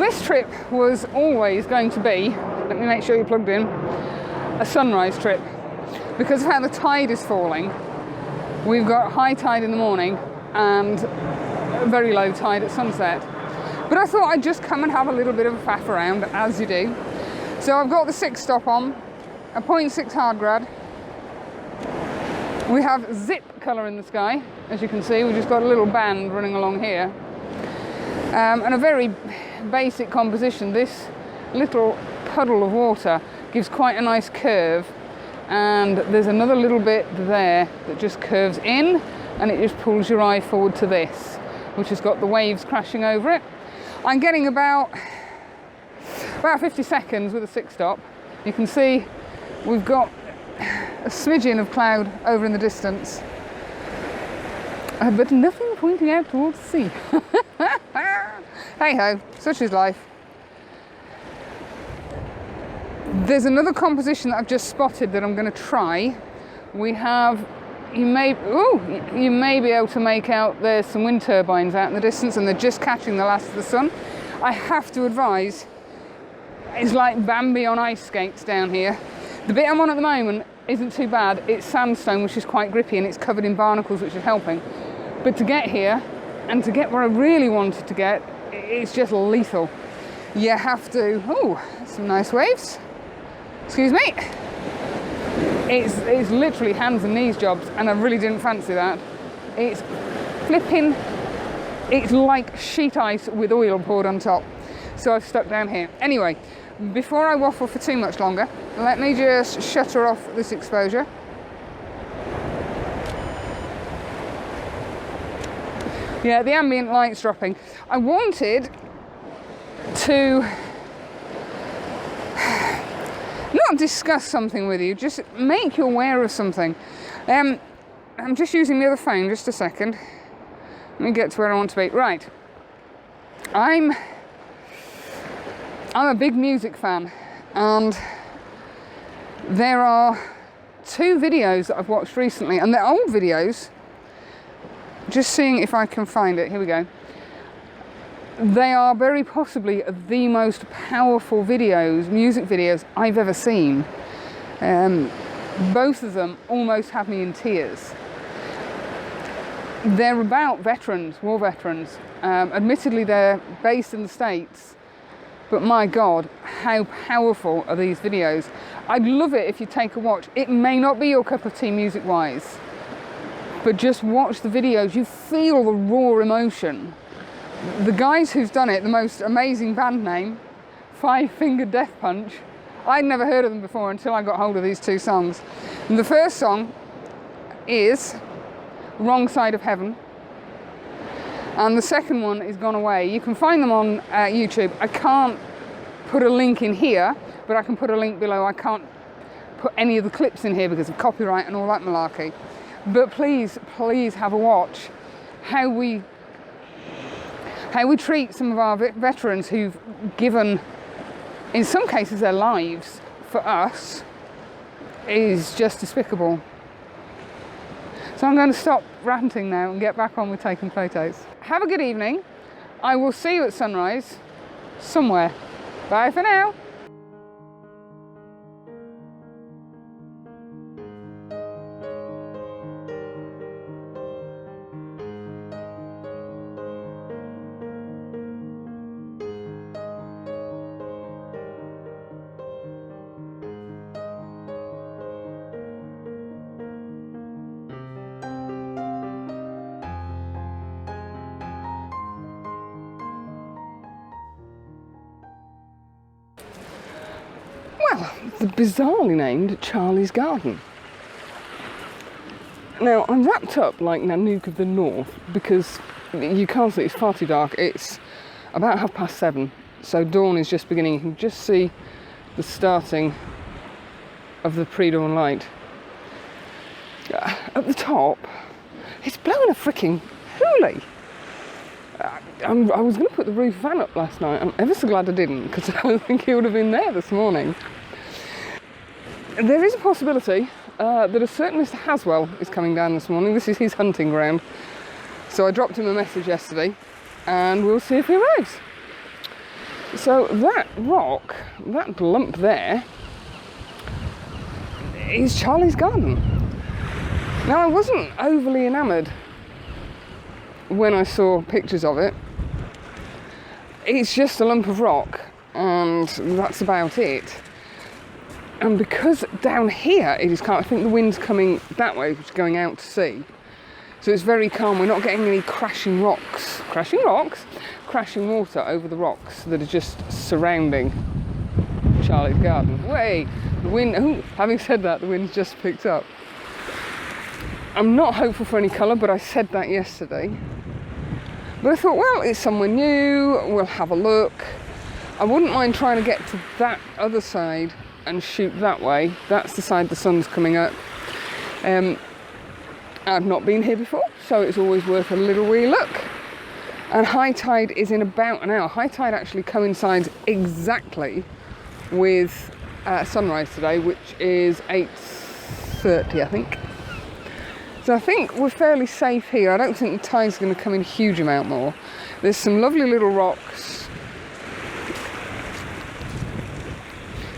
this trip was always going to be, let me make sure you're plugged in, a sunrise trip. Because of how the tide is falling, we've got high tide in the morning and very low tide at sunset. But I thought I'd just come and have a little bit of a faff around, as you do. So I've got the 6 stop on, a 0.6 hard grad. We have zip colour in the sky, as you can see. We've just got a little band running along here. And a very basic composition. This little puddle of water gives quite a nice curve. And there's another little bit there that just curves in, and it just pulls your eye forward to this, which has got the waves crashing over it. I'm getting about 50 seconds with a 6 stop. You can see we've got a smidgen of cloud over in the distance, but nothing pointing out towards the sea. Hey ho, such is life. There's another composition that I've just spotted that I'm going to try. We have, you may be able to make out there's some wind turbines out in the distance, and they're just catching the last of the sun. I have to advise, it's like Bambi on ice skates down here. The bit I'm on at the moment isn't too bad. It's sandstone, which is quite grippy, and it's covered in barnacles, which is helping. But to get here, and to get where I really wanted to get, it's just lethal. You have to, some nice waves. Excuse me. It's literally hands and knees jobs, and I really didn't fancy that. It's flipping, it's like sheet ice with oil poured on top. So I've stuck down here. Anyway, before I waffle for too much longer, let me just shutter off this exposure. Yeah, the ambient light's dropping. I wanted to not discuss something with you, just make you aware of something. I'm just using the other phone, just a second. Let me get to where I want to be. Right. I'm a big music fan, and there are 2 videos that I've watched recently, and they're old videos. Just seeing if I can find it. Here we go. They are very possibly the most powerful videos, music videos I've ever seen. Both of them almost have me in tears. They're about veterans, war veterans. Admittedly, they're based in the States, but my God, how powerful are these videos? I'd love it if you take a watch. It may not be your cup of tea music-wise, but just watch the videos. You feel the raw emotion. The guys who's done it, the most amazing band name, Five Finger Death Punch. I'd never heard of them before until I got hold of these 2 songs. And the first song is Wrong Side of Heaven, and the second one is Gone Away. You can find them on YouTube. I can't put a link in here, but I can put a link below. I can't put any of the clips in here because of copyright and all that malarkey. But please, please have a watch. How we treat some of our veterans who've given, in some cases, their lives for us is just despicable. So I'm going to stop ranting now and get back on with taking photos. Have a good evening. I will see you at sunrise somewhere. Bye for now. Well, the bizarrely named Charlie's Garden. Now, I'm wrapped up like Nanook of the North because you can't see, it's far too dark. It's about 7:30, so dawn is just beginning. You can just see the starting of the pre-dawn light. At the top, it's blowing a freaking hoolie. I was going to put the roof fan up last night. I'm ever so glad I didn't, because I don't think it would have been there this morning. There is a possibility that a certain Mr. Haswell is coming down this morning. This is his hunting ground. So I dropped him a message yesterday, and we'll see if he arrives. So that rock, that lump there, is Charlie's garden. Now, I wasn't overly enamoured when I saw pictures of it. It's just a lump of rock, and that's about it. And because down here it is calm, I think the wind's coming that way, which is going out to sea. So it's very calm. We're not getting any crashing water over the rocks that are just surrounding Charlie's garden. Way, the wind, having said that, the wind's just picked up. I'm not hopeful for any colour, but I said that yesterday. But I thought, well, it's somewhere new, we'll have a look. I wouldn't mind trying to get to that other side and shoot that way. That's the side the sun's coming up. I've not been here before, so it's always worth a little wee look. And high tide is in about an hour. High tide actually coincides exactly with sunrise today, which is 8:30, I think. So I think we're fairly safe here. I don't think the tide's going to come in a huge amount more. There's some lovely little rocks.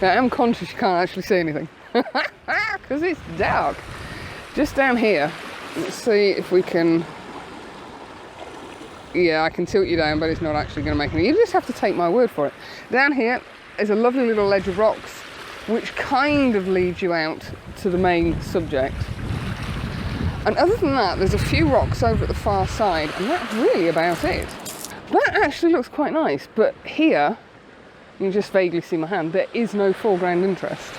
Now, I'm conscious you can't actually see anything because it's dark. Just down here, let's see if we can... Yeah, I can tilt you down, but it's not actually going to make any... You just have to take my word for it. Down here is a lovely little ledge of rocks which kind of leads you out to the main subject. And other than that, there's a few rocks over at the far side, and that's really about it. That actually looks quite nice, but here, you can just vaguely see my hand, there is no foreground interest.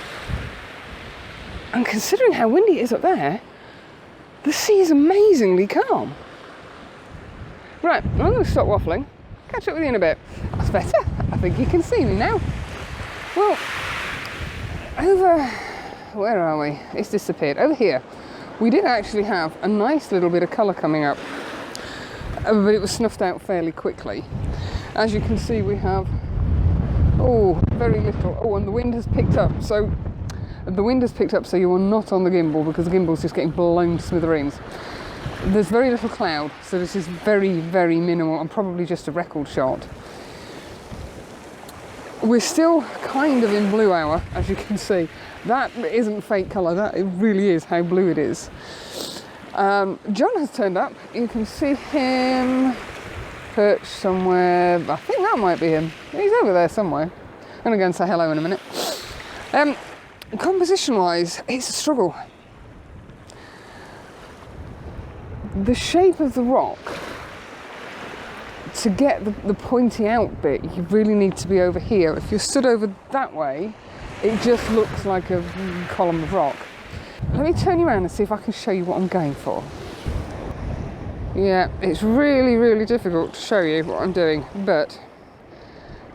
And considering how windy it is up there, the sea is amazingly calm. Right, I'm going to stop waffling, catch up with you in a bit. That's better, I think you can see me now. Well, over, where are we? It's disappeared, over here. We did actually have a nice little bit of colour coming up, but it was snuffed out fairly quickly. As you can see, we have, very little. And the wind has picked up. So you are not on the gimbal because the gimbal's just getting blown to smithereens. There's very little cloud, so this is very, very minimal and probably just a record shot. We're still kind of in blue hour, as you can see. That isn't fake colour, that it really is how blue it is. John has turned up. You can see him perched somewhere. I think that might be him. He's over there somewhere. I'm going to go and say hello in a minute. Composition-wise, it's a struggle. The shape of the rock, to get the pointy out bit, you really need to be over here. If you're stood over that way, it just looks like a column of rock. Let me turn you around and see if I can show you what I'm going for. Yeah, it's really, really difficult to show you what I'm doing, but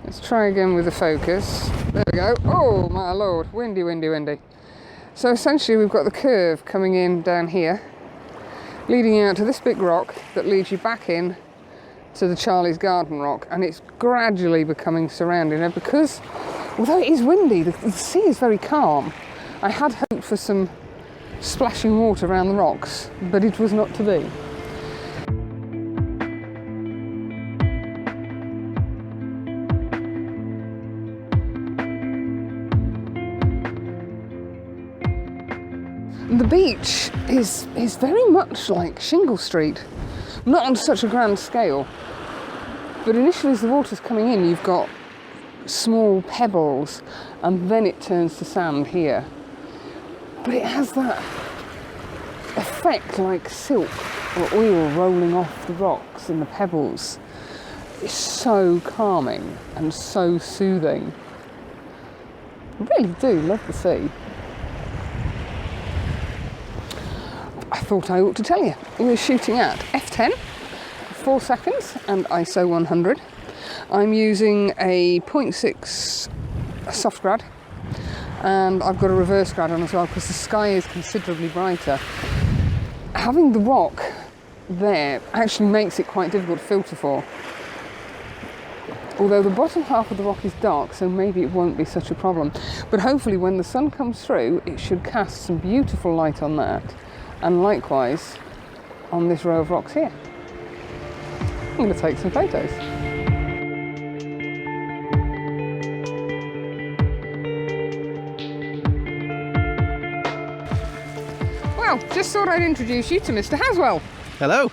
let's try again with the focus. There we go. Oh my lord, windy, windy, windy. So essentially we've got the curve coming in down here, leading out to this big rock that leads you back in to the Charlie's Garden rock, and it's gradually becoming surrounding it because although it is windy, the sea is very calm. I had hoped for some splashing water around the rocks, but it was not to be. The beach is very much like Shingle Street, not on such a grand scale, but initially as the water's coming in, you've got small pebbles and then it turns to sand here. But it has that effect like silk or oil rolling off the rocks and the pebbles. It's so calming and so soothing. I really do love the sea. I thought I ought to tell you. We're shooting at f10, 4 seconds and ISO 100. I'm using a 0.6 soft grad, and I've got a reverse grad on as well because the sky is considerably brighter. Having the rock there actually makes it quite difficult to filter for. Although the bottom half of the rock is dark, so maybe it won't be such a problem. But hopefully when the sun comes through, it should cast some beautiful light on that. And likewise on this row of rocks here. I'm going to take some photos. Now, just thought I'd introduce you to Mr. Haswell. Hello.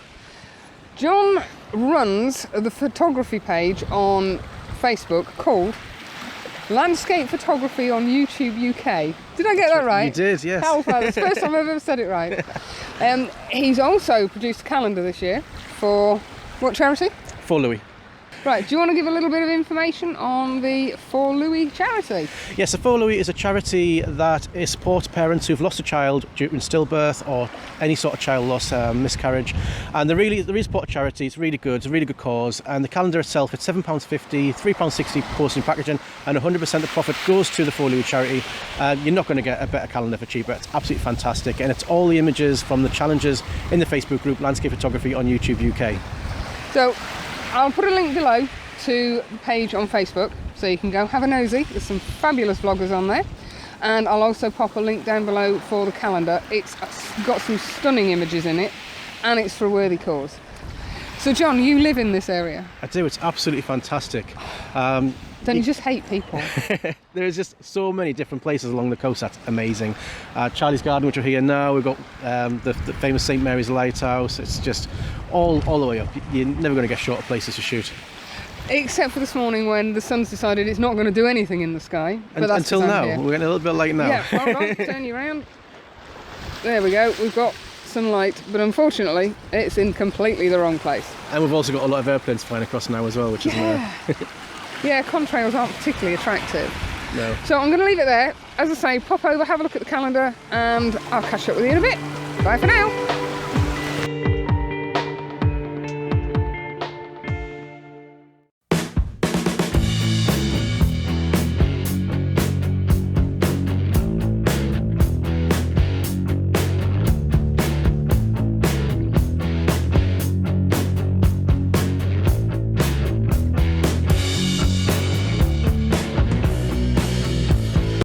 John runs the photography page on Facebook called Landscape Photography on YouTube UK. Did I get that right? You did, yes. Hellfire, it's the first time I've ever said it right. He's also produced a calendar this year for what charity? For Louis. Right, do you want to give a little bit of information on the For Louis charity? Yes, the For Louis is a charity that supports parents who've lost a child during stillbirth or any sort of child loss, miscarriage. And they're really support a charity. It's really good. It's a really good cause. And the calendar itself, it's £7.50, £3.60 postage and packaging, and 100% of the profit goes to the For Louis charity. You're not going to get a better calendar for cheaper. It's absolutely fantastic. And it's all the images from the challenges in the Facebook group Landscape Photography on YouTube UK. So I'll put a link below to the page on Facebook so you can go have a nosy. There's some fabulous vloggers on there, and I'll also pop a link down below for the calendar. It's got some stunning images in it, and it's for a worthy cause. So John, you live in this area? I do. It's absolutely fantastic. Don't you just hate people? There's just so many different places along the coast that's amazing. Charlie's Garden, which we're here now, we've got the famous St Mary's Lighthouse. It's just all the way up. You're never going to get short of places to shoot. Except for this morning when the sun's decided it's not going to do anything in the sky. But that's until now, here. we're getting a little bit late now. Yeah, hold on, turn you around. There we go, we've got sunlight, but unfortunately it's in completely the wrong place. And we've also got a lot of airplanes flying across now as well, which is Yeah, contrails aren't particularly attractive. no. So I'm going to leave it there. As I say, pop over, have a look at the calendar, and I'll catch up with you in a bit. Bye for now.